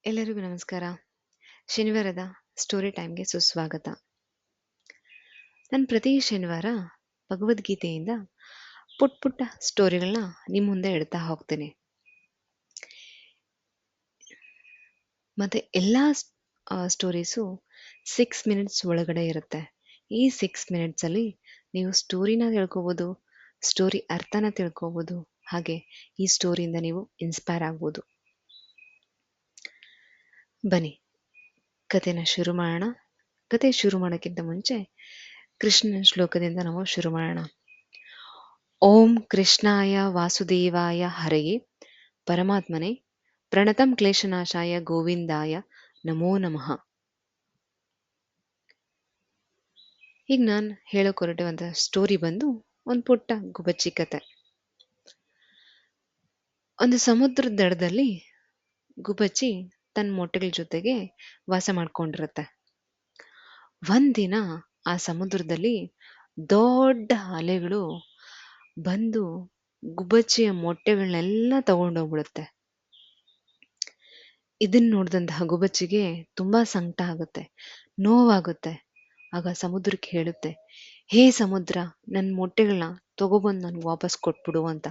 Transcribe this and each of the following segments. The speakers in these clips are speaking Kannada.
ಎಲ್ಲರಿಗೂ ನಮಸ್ಕಾರ. ಶನಿವಾರದ ಸ್ಟೋರಿ ಟೈಮ್ಗೆ ಸುಸ್ವಾಗತ. ನಾನು ಪ್ರತಿ ಶನಿವಾರ ಭಗವದ್ಗೀತೆಯಿಂದ ಪುಟ್ಟ ಪುಟ್ಟ ಸ್ಟೋರಿಗಳನ್ನ ನಿಮ್ಮ ಮುಂದೆ ಇಡ್ತಾ ಹೋಗ್ತೀನಿ. ಮತ್ತು ಎಲ್ಲ ಸ್ಟೋರೀಸು 6 ಮಿನಿಟ್ಸ್ ಒಳಗಡೆ ಇರುತ್ತೆ. ಈ 6 ಮಿನಿಟ್ಸಲ್ಲಿ ನೀವು ಸ್ಟೋರಿನ ತಿಳ್ಕೊಬೋದು, ಸ್ಟೋರಿ ಅರ್ಥನ ತಿಳ್ಕೊಬೋದು, ಹಾಗೆ ಈ ಸ್ಟೋರಿಯಿಂದ ನೀವು ಇನ್ಸ್ಪೈರ್ ಆಗ್ಬೋದು. ಬನ್ನಿ ಕಥೆನ ಶುರು ಮಾಡೋಣ. ಕತೆ ಶುರು ಮಾಡೋಕ್ಕಿಂತ ಮುಂಚೆ ಕೃಷ್ಣನ ಶ್ಲೋಕದಿಂದ ನಾವು ಶುರು ಮಾಡೋಣ. ಓಂ ಕೃಷ್ಣಾಯ ವಾಸುದೇವಾಯ ಹರಯೇ ಪರಮಾತ್ಮನೆ ಪ್ರಣತಂ ಕ್ಲೇಶನಾಶಾಯ ಗೋವಿಂದಾಯ ನಮೋ ನಮಃ. ಈಗ ನಾನು ಹೇಳೋಕೆ ಹೊರಟಿರುವಂಥ ಸ್ಟೋರಿ ಬಂದು ಒಂದು ಪುಟ್ಟ ಗುಬ್ಬಚ್ಚಿ ಕತೆ. ಒಂದು ಸಮುದ್ರದ ದಡದಲ್ಲಿ ಗುಬ್ಬಚ್ಚಿ ತನ್ನ ಮೊಟ್ಟೆಗಳ ಜೊತೆಗೆ ವಾಸ ಮಾಡ್ಕೊಂಡಿರುತ್ತೆ. ಒಂದಿನ ಆ ಸಮುದ್ರದಲ್ಲಿ ದೊಡ್ಡ ಅಲೆಗಳು ಬಂದು ಗುಬ್ಬಚ್ಚಿಯ ಮೊಟ್ಟೆಗಳನ್ನೆಲ್ಲ ತಗೊಂಡೋಗ್ಬಿಡುತ್ತೆ. ಇದನ್ನ ನೋಡಿದಂತಹ ಗುಬ್ಬಚ್ಚಿಗೆ ತುಂಬಾ ಸಂಕಟ ಆಗುತ್ತೆ, ನೋವಾಗುತ್ತೆ. ಆಗ ಸಮುದ್ರಕ್ಕೆ ಹೇಳುತ್ತೆ, ಹೇ ಸಮುದ್ರ, ನನ್ನ ಮೊಟ್ಟೆಗಳನ್ನ ತಗೊಬಂದು ನನ್ಗೆ ವಾಪಸ್ ಕೊಟ್ಬಿಡು ಅಂತ.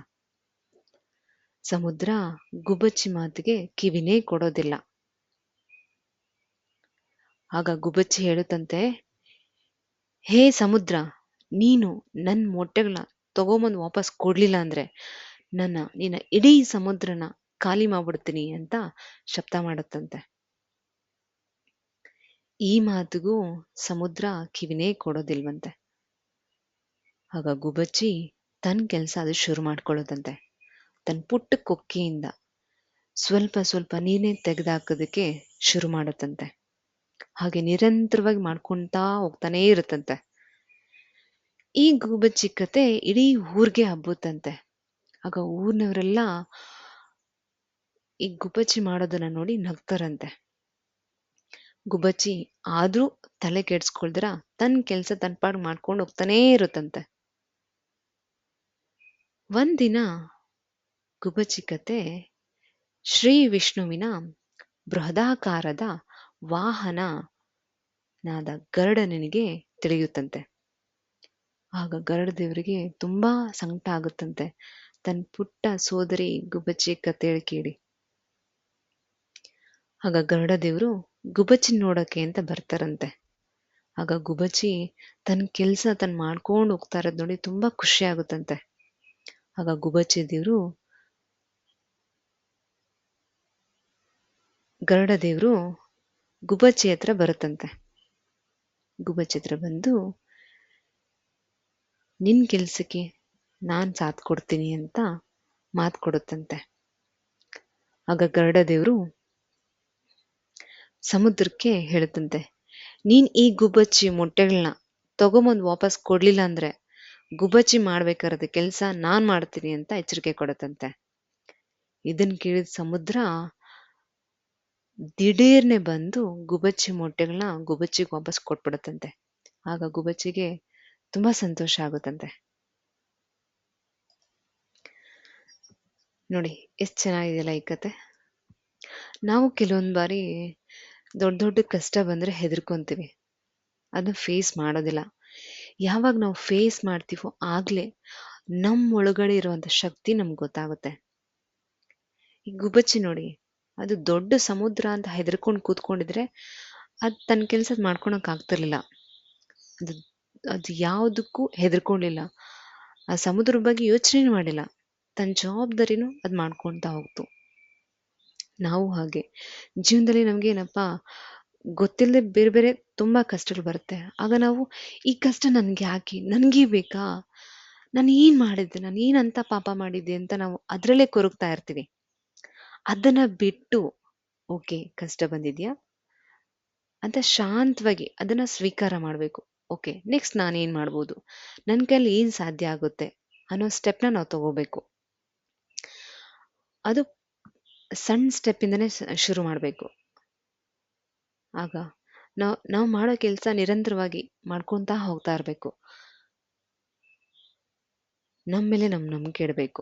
ಸಮುದ್ರ ಗುಬ್ಬಚ್ಚಿ ಮಾತಿಗೆ ಕಿವಿನೇ ಕೊಡೋದಿಲ್ಲ. ಆಗ ಗುಬ್ಬಚ್ಚಿ ಹೇಳುತ್ತಂತೆ, ಹೇ ಸಮುದ್ರ, ನೀನು ನನ್ನ ಮೊಟ್ಟೆಗಳನ್ನ ತಗೊಂಬಂದು ವಾಪಸ್ ಕೊಡ್ಲಿಲ್ಲ ಅಂದ್ರೆ ನಿನ್ನ ಇಡೀ ಸಮುದ್ರನ ಖಾಲಿ ಮಾಡ್ಬಿಡ್ತೀನಿ ಅಂತ ಶಬ್ದ ಮಾಡುತ್ತಂತೆ. ಈ ಮಾತಿಗೂ ಸಮುದ್ರ ಕಿವಿನೇ ಕೊಡೋದಿಲ್ವಂತೆ. ಆಗ ಗುಬ್ಬಚ್ಚಿ ತನ್ನ ಕೆಲಸ ಅದು ಶುರು ಮಾಡ್ಕೊಳ್ಳೋದಂತೆ. ತನ್ನ ಪುಟ್ಟ ಕೊಕ್ಕೆಯಿಂದ ಸ್ವಲ್ಪ ಸ್ವಲ್ಪ ನೀರೇ ತೆಗೆದಾಕೋದಕ್ಕೆ ಶುರು ಮಾಡುತ್ತಂತೆ. ಹಾಗೆ ನಿರಂತರವಾಗಿ ಮಾಡ್ಕೊಳ್ತಾ ಹೋಗ್ತಾನೇ ಇರುತ್ತಂತೆ. ಈ ಗುಬ್ಬಚ್ಚಿ ಕತೆ ಇಡೀ ಊರಿಗೆ ಹಬ್ಬುತ್ತಂತೆ. ಆಗ ಊರಿನವರೆಲ್ಲ ಈ ಗುಬ್ಬಚ್ಚಿ ಮಾಡೋದನ್ನ ನೋಡಿ ನಗ್ತಾರಂತೆ. ಗುಬ್ಬಚ್ಚಿ ಆದ್ರೂ ತಲೆ ಕೆಡ್ಸ್ಕೊಳ್ದಿರ ತನ್ನ ಕೆಲಸ ತನ್ನ ಪಾಡ್ ಮಾಡ್ಕೊಂಡು ಹೋಗ್ತಾನೇ ಇರುತ್ತಂತೆ. ಒಂದಿನ ಗುಬ್ಬಚ್ಚಿ ಕತೆ ಶ್ರೀ ವಿಷ್ಣುವಿನ ಬೃಹದಾಕಾರದ ವಾಹನನಾದ ಗರುಡನಿಗೆ ತಿಳಿಯುತ್ತಂತೆ. ಆಗ ಗರುಡ ದೇವರಿಗೆ ತುಂಬಾ ಸಂಕಟ ಆಗುತ್ತಂತೆ ತನ್ನ ಪುಟ್ಟ ಸೋದರಿ ಗುಬ್ಬಚ್ಚಿ ಕತೆ ಕೇಳಿ. ಆಗ ಗರುಡ ದೇವರು ಗುಬ್ಬಚ್ಚಿ ನೋಡಕ್ಕೆ ಅಂತ ಬರ್ತಾರಂತೆ. ಆಗ ಗುಬ್ಬಚ್ಚಿ ತನ್ನ ಕೆಲಸ ಮಾಡ್ಕೊಂಡು ಹೋಗ್ತಾ ಇರೋದ್ ನೋಡಿ ತುಂಬಾ ಖುಷಿ ಆಗುತ್ತಂತೆ. ಆಗ ಗುಬ್ಬಚ್ಚಿ ದೇವರು ಗರುಡ ದೇವರು ಗುಬ್ಬಚ್ಚಿ ಹತ್ರ ಬರುತ್ತಂತೆ. ಗುಬ್ಬಚ್ಚಿ ಹತ್ರ ಬಂದು ನಿನ್ ಕೆಲ್ಸಕ್ಕೆ ನಾನ್ ಸಾಥ್ ಕೊಡ್ತೀನಿ ಅಂತ ಮಾತು ಕೊಡುತ್ತಂತೆ. ಆಗ ಗರುಡ ದೇವರು ಸಮುದ್ರಕ್ಕೆ ಹೇಳುತ್ತಂತೆ, ನೀನ್ ಈ ಗುಬ್ಬಚ್ಚಿ ಮೊಟ್ಟೆಗಳನ್ನ ತಗೊಂಬಂದು ವಾಪಸ್ ಕೊಡ್ಲಿಲ್ಲ ಅಂದ್ರೆ ಗುಬ್ಬಚ್ಚಿ ಮಾಡ್ಬೇಕಾರದ ಕೆಲಸ ನಾನ್ ಮಾಡ್ತೀನಿ ಅಂತ ಎಚ್ಚರಿಕೆ ಕೊಡುತ್ತಂತೆ. ಇದನ್ ಕೇಳಿದ ಸಮುದ್ರ ದಿಢೀರ್ನೆ ಬಂದು ಗುಬ್ಬಚ್ಚಿ ಮೊಟ್ಟೆಗಳನ್ನ ಗುಬ್ಬಚ್ಚಿಗೆ ವಾಪಸ್ ಕೊಟ್ಬಿಡುತ್ತಂತೆ. ಆಗ ಗುಬ್ಬಚ್ಚಿಗೆ ತುಂಬಾ ಸಂತೋಷ ಆಗುತ್ತಂತೆ. ನೋಡಿ ಎಷ್ಟು ಚೆನ್ನಾಗಿದೆಯಲ್ಲ ಈ ಕತೆ. ನಾವು ಕೆಲವೊಂದು ಬಾರಿ ದೊಡ್ಡ ದೊಡ್ಡ ಕಷ್ಟ ಬಂದ್ರೆ ಹೆದರ್ಕೊಂತೀವಿ, ಅದನ್ನ ಫೇಸ್ ಮಾಡೋದಿಲ್ಲ. ಯಾವಾಗ ನಾವು ಫೇಸ್ ಮಾಡ್ತೀವೋ ಆಗ್ಲೇ ನಮ್ಮ ಒಳಗಡೆ ಇರುವಂತ ಶಕ್ತಿ ನಮ್ಗೆ ಗೊತ್ತಾಗುತ್ತೆ. ಈ ಗುಬ್ಬಚ್ಚಿ ನೋಡಿ, ಅದು ದೊಡ್ಡ ಸಮುದ್ರ ಅಂತ ಹೆದರ್ಕೊಂಡು ಕೂತ್ಕೊಂಡಿದ್ರೆ ಅದು ತನ್ನ ಕೆಲಸ ಮಾಡ್ಕೊಳಕ್ ಆಗ್ತಿರ್ಲಿಲ್ಲ. ಅದು ಅದು ಯಾವುದಕ್ಕೂ ಹೆದರ್ಕೊಂಡಿಲ್ಲ, ಆ ಸಮುದ್ರದ ಬಗ್ಗೆ ಯೋಚನೆ ಮಾಡಿಲ್ಲ, ತನ್ನ ಜವಾಬ್ದಾರಿನೂ ಅದು ಮಾಡ್ಕೊಳ್ತಾ ಹೋಗ್ತು. ನಾವು ಹಾಗೆ ಜೀವನದಲ್ಲಿ ನಮ್ಗೆ ಏನಪ್ಪಾ ಗೊತ್ತಿಲ್ಲದೆ ಬೇರೆ ಬೇರೆ ತುಂಬಾ ಕಷ್ಟಗಳು ಬರುತ್ತೆ. ಆಗ ನಾವು ಈ ಕಷ್ಟ ನನ್ಗೆ ಯಾಕೆ, ನನ್ಗೆ ಬೇಕಾ, ನಾನು ಏನ್ ಮಾಡಿದ್ದೆ, ನಾನು ಏನಂತ ಪಾಪ ಮಾಡಿದ್ದೆ ಅಂತ ನಾವು ಅದ್ರಲ್ಲೇ ಕೊರಗ್ತಾ ಇರ್ತೀವಿ. ಅದನ್ನ ಬಿಟ್ಟು ಓಕೆ ಕಷ್ಟ ಬಂದಿದ್ಯಾ ಅಂತ ಶಾಂತವಾಗಿ ಅದನ್ನ ಸ್ವೀಕಾರ ಮಾಡಬೇಕು. ಓಕೆ ನೆಕ್ಸ್ಟ್ ನಾನೇನ್ ಮಾಡ್ಬೋದು, ನನ್ನ ಕೈಲಿ ಏನ್ ಸಾಧ್ಯ ಆಗುತ್ತೆ ಅನ್ನೋ ಸ್ಟೆಪ್ನ ನಾವು ತಗೋಬೇಕು. ಅದು ಸಣ್ಣ ಸ್ಟೆಪ್ಪಿಂದನೇ ಶುರು ಮಾಡಬೇಕು. ಆಗ ನಾವು ಮಾಡೋ ಕೆಲಸ ನಿರಂತರವಾಗಿ ಮಾಡ್ಕೊತಾ ಹೋಗ್ತಾ ಇರಬೇಕು. ನಮ್ಮ ಮೇಲೆ ನಂಬಿಕೆ ಇಡಬೇಕು.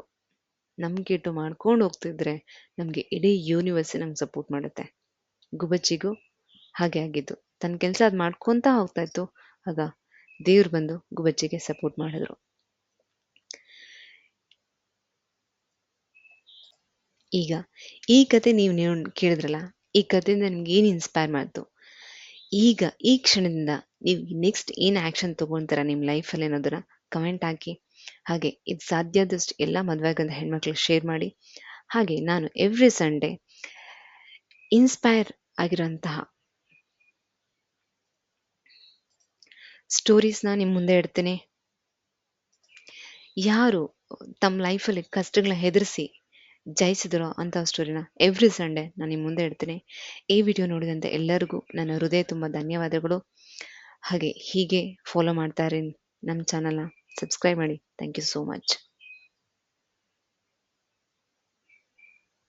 ನಂಬಿಕೆ ಇಟ್ಟು ಮಾಡ್ಕೊಂಡು ಹೋಗ್ತಿದ್ರೆ ನಮಗೆ ಇಡೀ ಯೂನಿವರ್ಸ್ ನಮ್ಗೆ ಸಪೋರ್ಟ್ ಮಾಡುತ್ತೆ. ಗುಬ್ಬಚ್ಚಿಗೂ ಹಾಗೆ ಆಗಿದ್ದು. ತನ್ನ ಕೆಲಸ ಅದು ಮಾಡ್ಕೊತಾ ಹೋಗ್ತಾ ಇತ್ತು. ಆಗ ದೇವ್ರು ಬಂದು ಗುಬ್ಬಚ್ಚಿಗೆ ಸಪೋರ್ಟ್ ಮಾಡಿದ್ರು. ಈಗ ಈ ಕತೆ ನೀವು ಕೇಳಿದ್ರಲ್ಲ, ಈ ಕಥೆಯಿಂದ ನಿಮ್ಗೆ ಏನು ಇನ್ಸ್ಪೈರ್ ಮಾಡ್ತು? ಈಗ ಈ ಕ್ಷಣದಿಂದ ನೀವು ನೆಕ್ಸ್ಟ್ ಏನು ಆ್ಯಕ್ಷನ್ ತೊಗೊಳ್ತೀರಾ ನಿಮ್ಮ ಲೈಫಲ್ಲಿ ಅನ್ನೋದನ್ನ ಕಮೆಂಟ್ ಹಾಕಿ. ಹಾಗೆ ಇದು ಸಾಧ್ಯ ಆದಷ್ಟು ಎಲ್ಲ ಮದುವೆ ಆಗಂತ ಹೆಣ್ಮಕ್ಳಿಗೆ ಶೇರ್ ಮಾಡಿ. ಹಾಗೆ ನಾನು ಎವ್ರಿ ಸಂಡೇ ಇನ್ಸ್ಪೈರ್ ಆಗಿರೋಂತಹ ಸ್ಟೋರೀಸ್ನ ನಿಮ್ಮ ಮುಂದೆ ಇಡ್ತೇನೆ. ಯಾರು ತಮ್ಮ ಲೈಫಲ್ಲಿ ಕಷ್ಟಗಳನ್ನ ಹೆದರಿಸಿ ಜಯಿಸಿದರೋ ಅಂಥ ಸ್ಟೋರಿನ ಎವ್ರಿ ಸಂಡೇ ನಾನು ನಿಮ್ಮ ಮುಂದೆ ಇಡ್ತೇನೆ. ಈ ವಿಡಿಯೋ ನೋಡಿದಂಥ ಎಲ್ಲರಿಗೂ ನನ್ನ ಹೃದಯ ತುಂಬ ಧನ್ಯವಾದಗಳು. ಹಾಗೆ ಹೀಗೆ ಫಾಲೋ ಮಾಡ್ತಾ ಇರಿ ನಮ್ಮ ಚಾನಲ್ನ, ಸಬ್ಸ್ಕ್ರೈಬ್ ಮಾಡಿ. Thank you so much.